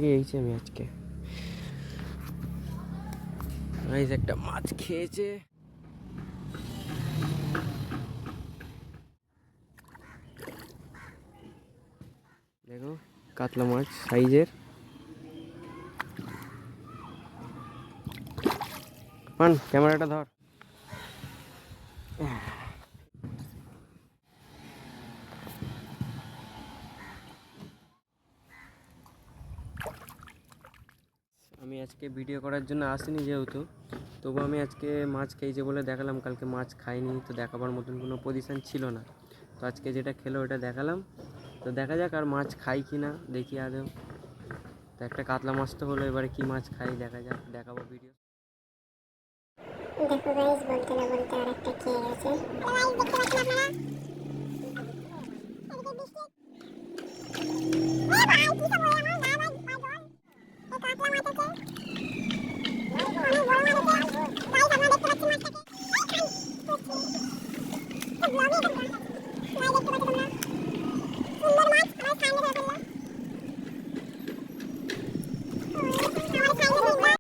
গেছি আমি আজকে একটা মাছ খেয়েছে। দেখো কাতলা মাছ সাইজের। পান ক্যামেরাটা ধর। আমি আজকে ভিডিও করার জন্য আসিনি যেহেতু, তবু আমি আজকে মাছ খেয়েছে বলে দেখালাম। কালকে মাছ খাইনি তো দেখাবার মতন কোনো পজিশান ছিল না, তো আজকে যেটা খেলো ওটা দেখালাম। তো দেখা যাক আর মাছ খাই কি না, দেখি আদৌ। তো একটা কাতলা মাছ তো হলো, এবারে কি মাছ খাই দেখা যাক, দেখাবো ভিডিও। দেখো গাইস, বলতে না বলতে আরেকটা খেয়ে গেছে। হ্যালো গাইস, দেখতে পাচ্ছেন আপনারা? এদিকে বৃষ্টি। এ ভাই কি সব হলো আমার? না ভাই পাগল। এই কাতলা মাছ আছে। অনেক বড় মাছ আছে। গাইস আপনারা দেখতে পাচ্ছেন মাছটাকে। এই খাই। তো ব্লগে এটা